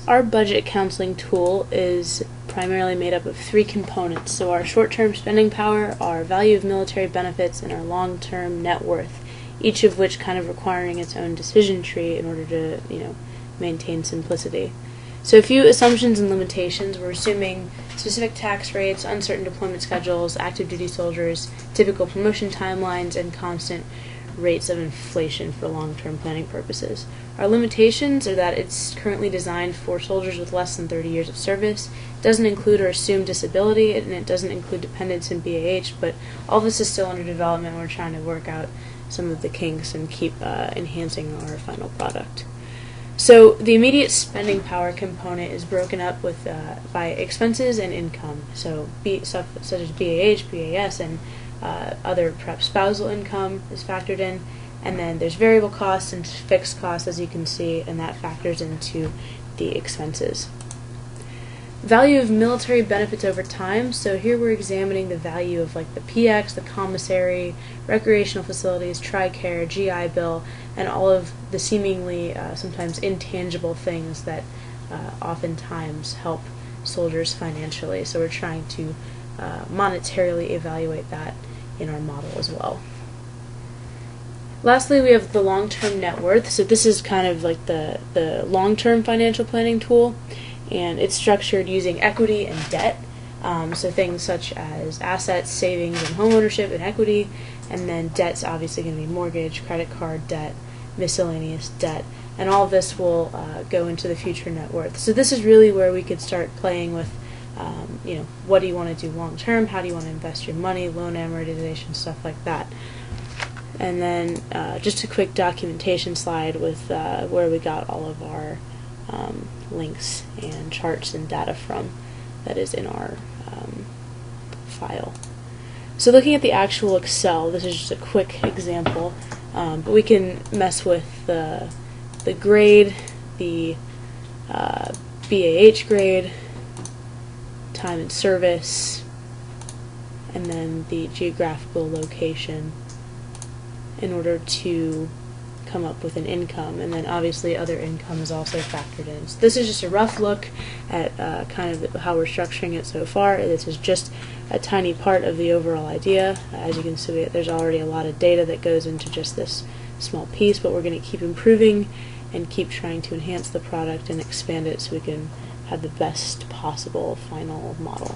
Our budget counseling tool is primarily made up of three components. So our short-term spending power, our value of military benefits, and our long-term net worth, each of which kind of requiring its own decision tree in order to, maintain simplicity. So a few assumptions and limitations. We're assuming specific tax rates, uncertain deployment schedules, active duty soldiers, typical promotion timelines, and constant rates of inflation for long-term planning purposes. Our limitations are that it's currently designed for soldiers with less than 30 years of service, doesn't include or assume disability, and it doesn't include dependents in BAH, but all this is still under development. We're trying to work out some of the kinks and keep enhancing our final product. So the immediate spending power component is broken up with by expenses and income. So stuff such as BAH, BAS, and other perhaps spousal income is factored in, and then there's variable costs and fixed costs, as you can see, and that factors into the expenses. Value of military benefits over time. So here we're examining the value of like the PX, the commissary, recreational facilities, TRICARE, GI Bill, and all of the seemingly sometimes intangible things that oftentimes help soldiers financially. So we're trying to monetarily evaluate that in our model as well. Lastly, we have the long-term net worth. So this is kind of like the long-term financial planning tool, and it's structured using equity and debt. So things such as assets, savings, and home ownership and equity, and then debt's obviously going to be mortgage, credit card debt, miscellaneous debt, and all of this will go into the future net worth. So this is really where we could start playing with what do you want to do long term, how do you want to invest your money, loan amortization, stuff like that. And then just a quick documentation slide with where we got all of our links and charts and data from that is in our file. So looking at the actual Excel, this is just a quick example, but we can mess with the grade, the BAH grade, time and service, and then the geographical location in order to come up with an income, and then obviously other income is also factored in. So this is just a rough look at kind of how we're structuring it so far. This is just a tiny part of the overall idea. As you can see, there's already a lot of data that goes into just this small piece, but we're going to keep improving and keep trying to enhance the product and expand it so we can have the best possible final model.